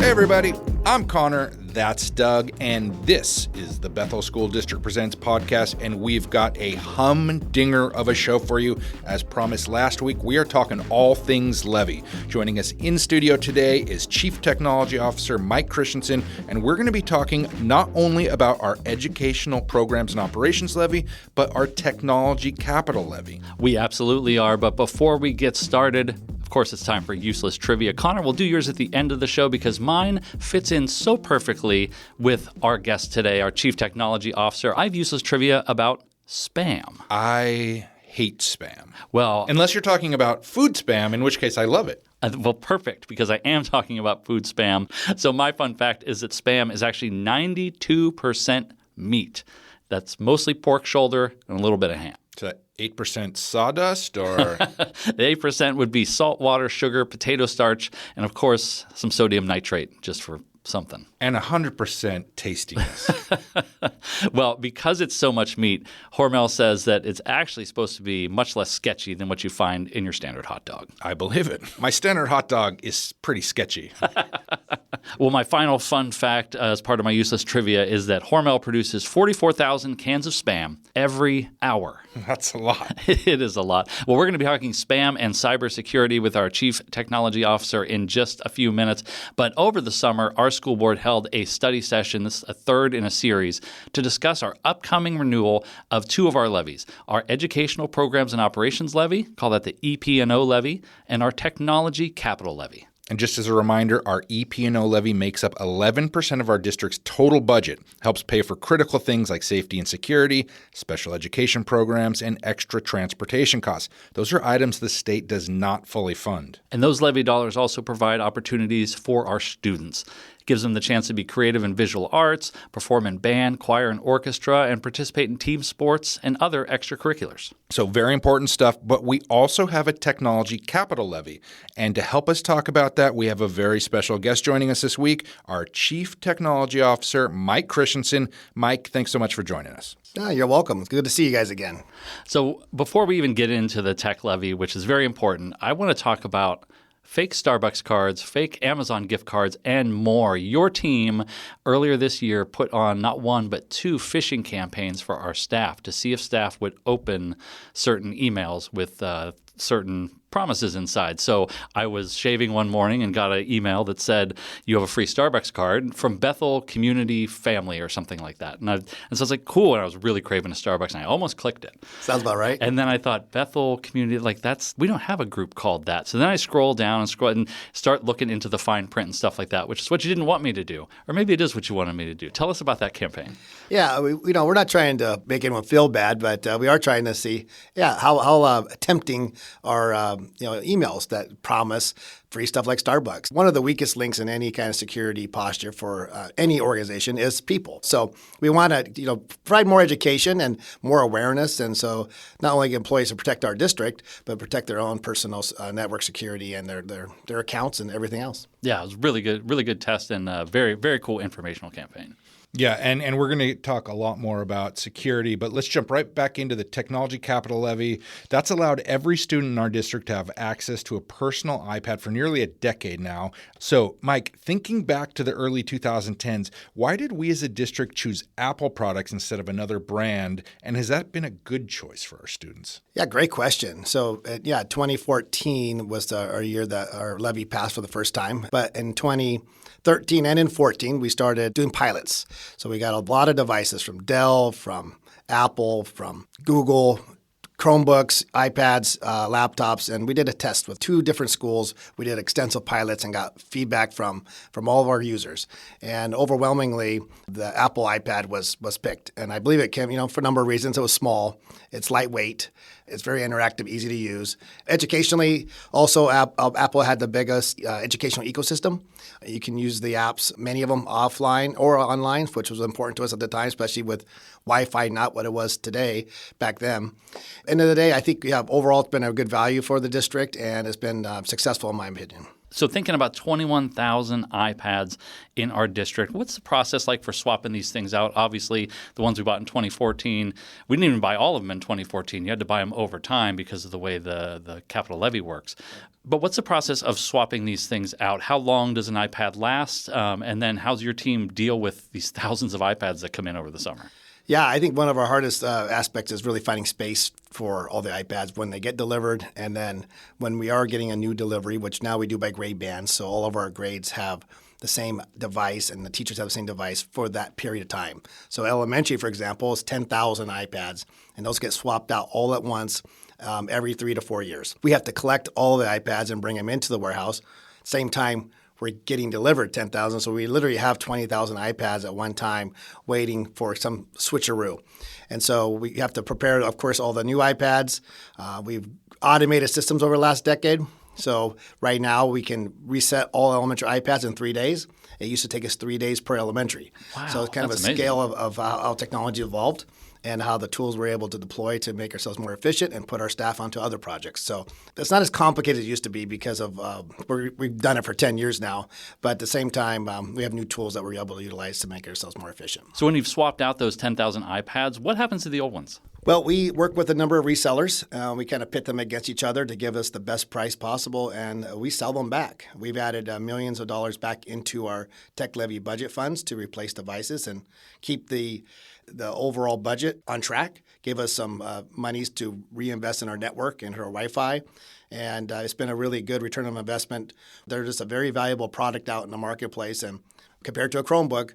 Hey everybody, I'm Connor, that's Doug, and this is the Bethel School District Presents podcast, and we've got a humdinger of a show for you. As promised last week, we are talking all things levy. Joining us in studio today is Chief Technology Officer Mike Christensen, and we're going to be talking not only about our Educational Programs and Operations Levy, but our Technology Capital Levy. We absolutely are, but before we get started, of course, it's time for useless trivia. Connor, we'll do yours at the end of the show because mine fits in so perfectly with our guest today, our Chief Technology Officer. I have useless trivia about spam. I hate spam. Well, unless you're talking about food spam, in which case I love it. Well, perfect, because I am talking about food spam. So my fun fact is that spam is actually 92% meat. That's mostly pork shoulder and a little bit of ham. Is that 8% sawdust or? The 8% would be salt, water, sugar, potato starch, and of course, some sodium nitrate just for something. And 100% tastiness. Well, because it's so much meat, Hormel says that it's actually supposed to be much less sketchy than what you find in your standard hot dog. I believe it. My standard hot dog is pretty sketchy. Well, my final fun fact as part of my useless trivia is that Hormel produces 44,000 cans of Spam every hour. That's a lot. It is a lot. Well, we're going to be talking spam and cybersecurity with our Chief Technology Officer in just a few minutes. But over the summer, our school board held a study session, this is a third in a series, to discuss our upcoming renewal of two of our levies, our Educational Programs and Operations Levy, call that the EP&O Levy, and our Technology Capital Levy. And just as a reminder, our EP&O levy makes up 11% of our district's total budget, helps pay for critical things like safety and security, special education programs, and extra transportation costs. Those are items the state does not fully fund. And those levy dollars also provide opportunities for our students. It gives them the chance to be creative in visual arts, perform in band, choir, and orchestra, and participate in team sports and other extracurriculars. So very important stuff, but we also have a Technology Capital Levy. And to help us talk about that, we have a very special guest joining us this week, our Chief Technology Officer, Mike Christensen. Mike, thanks so much for joining us. You're welcome. It's good to see you guys again. So before we even get into the tech levy, which is very important, I want to talk about fake Starbucks cards, fake Amazon gift cards, and more. Your team earlier this year put on not one but two phishing campaigns for our staff to see if staff would open certain emails with certain promises inside. So I was shaving one morning and got an email that said, you have a free Starbucks card from Bethel Community Family or something like that. And so I was like, cool. And I was really craving a Starbucks and I almost clicked it. Sounds about right. And then I thought, Bethel Community, we don't have a group called that. So then I scroll down and start looking into the fine print and stuff like that, which is what you didn't want me to do. Or maybe it is what you wanted me to do. Tell us about that campaign. Yeah, we're not trying to make anyone feel bad, but we are trying to see, how tempting are emails that promise free stuff like Starbucks. One of the weakest links in any kind of security posture for any organization is people. So we want to provide more education and more awareness, and so not only get employees to protect our district, but protect their own personal network security and their accounts and everything else. Yeah, it was really good test and a very, very cool informational campaign. Yeah, and we're going to talk a lot more about security, but let's jump right back into the Technology Capital Levy. That's allowed every student in our district to have access to a personal iPad for nearly a decade now. So, Mike, thinking back to the early 2010s, why did we as a district choose Apple products instead of another brand, and has that been a good choice for our students? Yeah, great question. So, 2014 was our year that our levy passed for the first time, but in 2013 and in 14, we started doing pilots. So we got a lot of devices from Dell, from Apple, from Google, Chromebooks, iPads, laptops, and we did a test with two different schools. We did extensive pilots and got feedback from all of our users. And overwhelmingly, the Apple iPad was picked. And I believe it came, for a number of reasons. It was small, it's lightweight, it's very interactive, easy to use. Educationally, also Apple had the biggest educational ecosystem. You can use the apps, many of them offline or online, which was important to us at the time, especially with Wi-Fi not what it was today back then. End of the day, I think overall it's been a good value for the district and it's been successful in my opinion. So thinking about 21,000 iPads in our district, what's the process like for swapping these things out? Obviously, the ones we bought in 2014, we didn't even buy all of them in 2014. You had to buy them over time because of the way the capital levy works. But what's the process of swapping these things out? How long does an iPad last? And then how's your team deal with these thousands of iPads that come in over the summer? Yeah, I think one of our hardest aspects is really finding space for all the iPads when they get delivered, and then when we are getting a new delivery, which now we do by grade bands, so all of our grades have the same device and the teachers have the same device for that period of time. So elementary, for example, is 10,000 iPads, and those get swapped out all at once every 3 to 4 years. We have to collect all the iPads and bring them into the warehouse. Same time, we're getting delivered 10,000. So we literally have 20,000 iPads at one time waiting for some switcheroo. And so we have to prepare, of course, all the new iPads. We've automated systems over the last decade. So right now we can reset all elementary iPads in 3 days. It used to take us 3 days per elementary. Wow, so it's kind of a amazing. scale of how technology evolved and how the tools we're able to deploy to make ourselves more efficient and put our staff onto other projects. So it's not as complicated as it used to be because of we've done it for 10 years now. But at the same time, we have new tools that we're able to utilize to make ourselves more efficient. So when you've swapped out those 10,000 iPads, what happens to the old ones? Well, we work with a number of resellers. We kind of pit them against each other to give us the best price possible, and we sell them back. We've added millions of dollars back into our tech levy budget funds to replace devices and keep the overall budget on track, give us some monies to reinvest in our network and our Wi-Fi. And it's been a really good return on investment. They're just a very valuable product out in the marketplace. And compared to a Chromebook,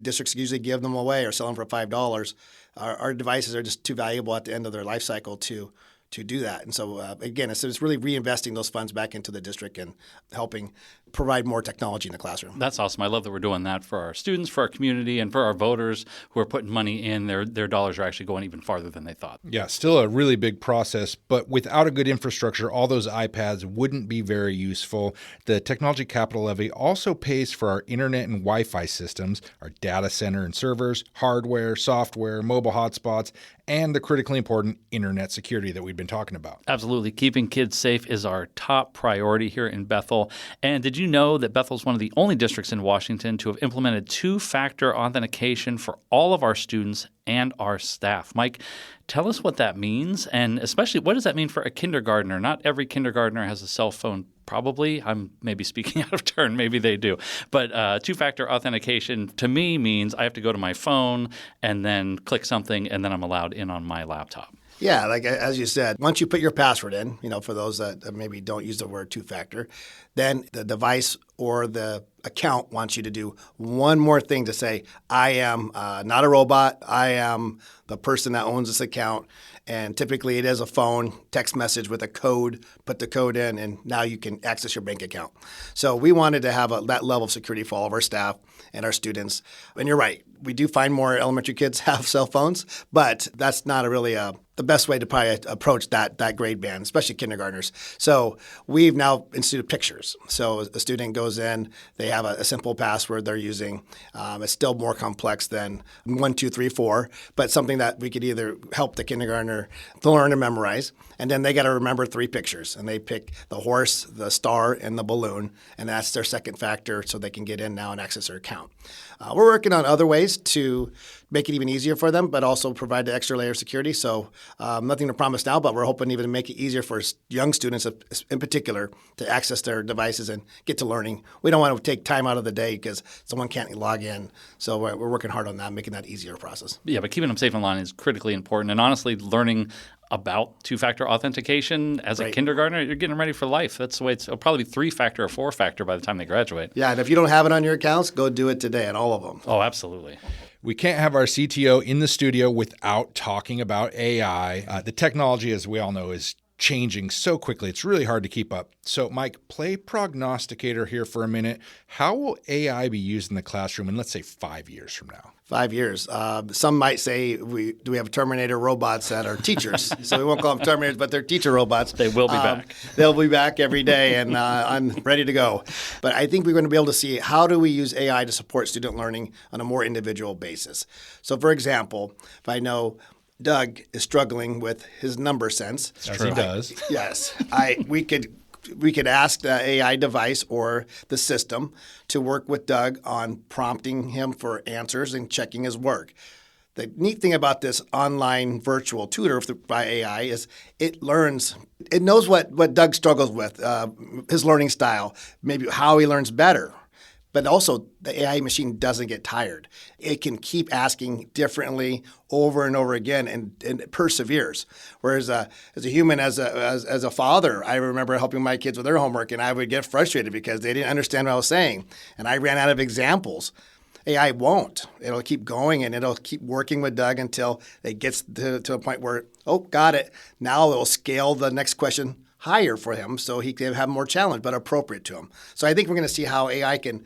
districts usually give them away or sell them for $5. Our devices are just too valuable at the end of their life cycle to do that. And so, again, it's really reinvesting those funds back into the district and helping provide more technology in the classroom. That's awesome. I love that we're doing that for our students, for our community, and for our voters who are putting money in. Their dollars are actually going even farther than they thought. Yeah, still a really big process, but without a good infrastructure, all those iPads wouldn't be very useful. The Technology Capital Levy also pays for our internet and Wi-Fi systems, our data center and servers, hardware, software, mobile hotspots, and the critically important internet security that we've been talking about. Absolutely. Keeping kids safe is our top priority here in Bethel. And did you know that Bethel is one of the only districts in Washington to have implemented two-factor authentication for all of our students and our staff? Mike, tell us what that means, and especially what does that mean for a kindergartner? Not every kindergartner has a cell phone. Probably. I'm maybe speaking out of turn. Maybe they do. But two-factor authentication to me means I have to go to my phone and then click something, and then I'm allowed in on my laptop. Yeah, like as you said, once you put your password in, for those that maybe don't use the word two-factor, then the device or the account wants you to do one more thing to say, I am not a robot. I am the person that owns this account. And typically it is a phone, text message with a code, put the code in, and now you can access your bank account. So we wanted to have that level of security for all of our staff and our students. And you're right, we do find more elementary kids have cell phones, but that's not really the best way to probably approach that grade band, especially kindergartners. So we've now instituted pictures. So a student goes in, they have a simple password they're using. It's still more complex than 1, 2, 3, 4, but something that we could either help the kindergartner to learn and memorize, and then they got to remember 3 pictures, and they pick the horse, the star, and the balloon, and that's their second factor, so they can get in now and access their account. We're working on other ways to make it even easier for them, but also provide the extra layer of security. So nothing to promise now, but we're hoping even to make it easier for young students in particular to access their devices and get to learning. We don't want to take time out of the day because someone can't log in. So we're working hard on that, making that easier process. Yeah, but keeping them safe online is critically important. And honestly, learning about two-factor authentication as a kindergartner, you're getting them ready for life. That's the way it'll probably be 3-factor or 4-factor by the time they graduate. Yeah, and if you don't have it on your accounts, go do it today on all of them. Oh, absolutely. We can't have our CTO in the studio without talking about AI. The technology, as we all know, is changing so quickly. It's really hard to keep up. So, Mike, play prognosticator here for a minute. How will AI be used in the classroom in, let's say, 5 years from now? 5 years. Some might say, do we have Terminator robots that are teachers? So we won't call them Terminators, but they're teacher robots. They will be back. They'll be back every day, and I'm ready to go. But I think we're going to be able to see how do we use AI to support student learning on a more individual basis. So, for example, if I know Doug is struggling with his number sense. As he does. Yes. We could we could ask the AI device or the system to work with Doug on prompting him for answers and checking his work. The neat thing about this online virtual tutor by AI is it learns. It knows what Doug struggles with, his learning style, maybe how he learns better. But also, the AI machine doesn't get tired. It can keep asking differently over and over again, and it perseveres. Whereas as a human, as a father, I remember helping my kids with their homework, and I would get frustrated because they didn't understand what I was saying, and I ran out of examples. AI won't. It'll keep going, and it'll keep working with Doug until it gets to a point where, oh, got it. Now it'll scale the next question higher for him so he can have more challenge, but appropriate to him. So I think we're going to see how AI can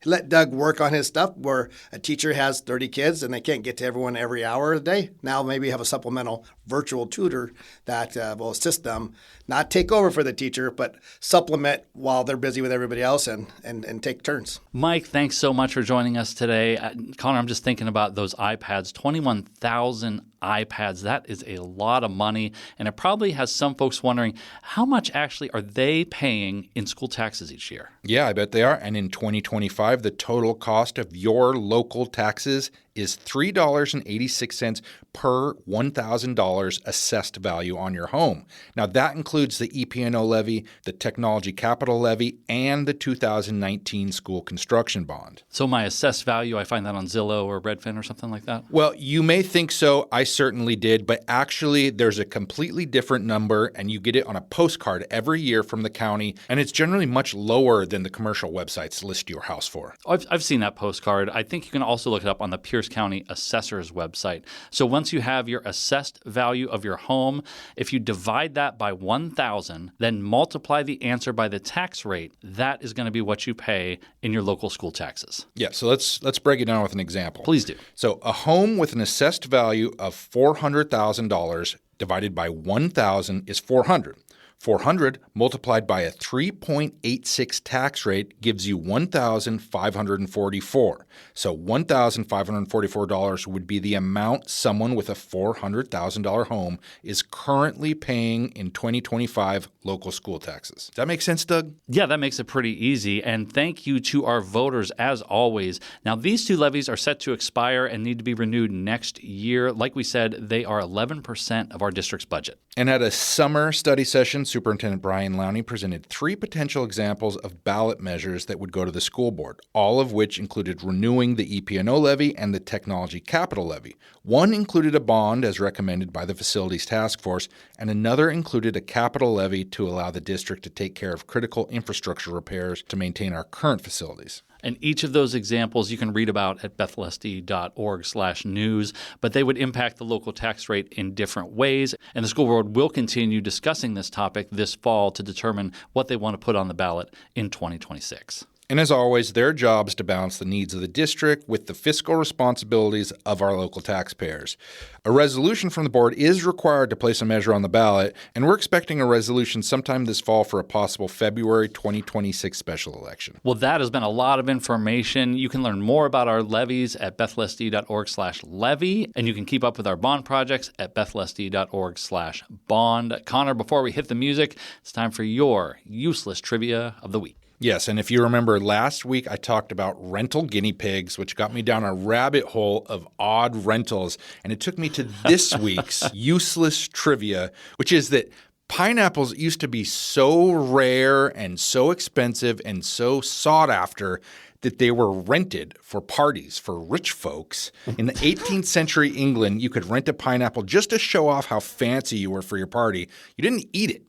let Doug work on his stuff where a teacher has 30 kids and they can't get to everyone every hour of the day. Now maybe have a supplemental virtual tutor that will assist them, not take over for the teacher, but supplement while they're busy with everybody else and take turns. Mike, thanks so much for joining us today. Connor, I'm just thinking about those iPads, 21,000 iPads. That is a lot of money. And it probably has some folks wondering, how much actually are they paying in school taxes each year? Yeah, I bet they are. And in 2025, the total cost of your local taxes is $3.86 per $1,000 assessed value on your home. Now, that includes the EP&O levy, the Technology Capital Levy, and the 2019 school construction bond. So my assessed value, I find that on Zillow or Redfin or something like that? Well, you may think so. I certainly did. But actually, there's a completely different number, and you get it on a postcard every year from the county. And it's generally much lower than the commercial websites list your house for. I've seen that postcard. I think you can also look it up on the Pierce County Assessor's website. So once you have your assessed value of your home, if you divide that by 1,000, then multiply the answer by the tax rate, that is going to be what you pay in your local school taxes. Yeah, so let's break it down with an example. Please do. So a home with an assessed value of $400,000 divided by 1,000 is $400. 400 multiplied by a 3.86 tax rate gives you $1,544. So $1,544 would be the amount someone with a $400,000 home is currently paying in 2025 local school taxes. Does that make sense, Doug? Yeah, that makes it pretty easy. And thank you to our voters, as always. Now, these two levies are set to expire and need to be renewed next year. Like we said, they are 11% of our district's budget. And at a summer study session, Superintendent Brian Lowney presented 3 potential examples of ballot measures that would go to the school board, all of which included renewing the EP&O levy and the Technology Capital Levy. One included a bond as recommended by the Facilities Task Force, and another included a capital levy to allow the district to take care of critical infrastructure repairs to maintain our current facilities. And each of those examples you can read about at bethlsd.org/news, but they would impact the local tax rate in different ways. And the school board will continue discussing this topic this fall to determine what they want to put on the ballot in 2026. And as always, their job is to balance the needs of the district with the fiscal responsibilities of our local taxpayers. A resolution from the board is required to place a measure on the ballot, and we're expecting a resolution sometime this fall for a possible February 2026 special election. Well, that has been a lot of information. You can learn more about our levies at bethlsd.org/levy, and you can keep up with our bond projects at bethlsd.org/bond. Connor, before we hit the music, it's time for your useless trivia of the week. Yes, and if you remember last week, I talked about rental guinea pigs, which got me down a rabbit hole of odd rentals. And it took me to this week's useless trivia, which is that pineapples used to be so rare and so expensive and so sought after that they were rented for parties for rich folks. In the 18th century England, you could rent a pineapple just to show off how fancy you were for your party. You didn't eat it.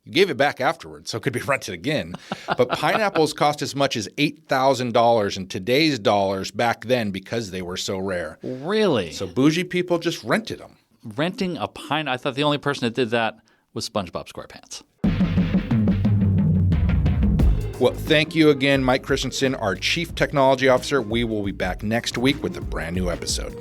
You gave it back afterwards, so it could be rented again. But pineapples cost as much as $8,000 in today's dollars back then because they were so rare. Really? So bougie people just rented them. Renting a pine? I thought the only person that did that was SpongeBob SquarePants. Well, thank you again, Mike Christensen, our Chief Technology Officer. We will be back next week with a brand new episode.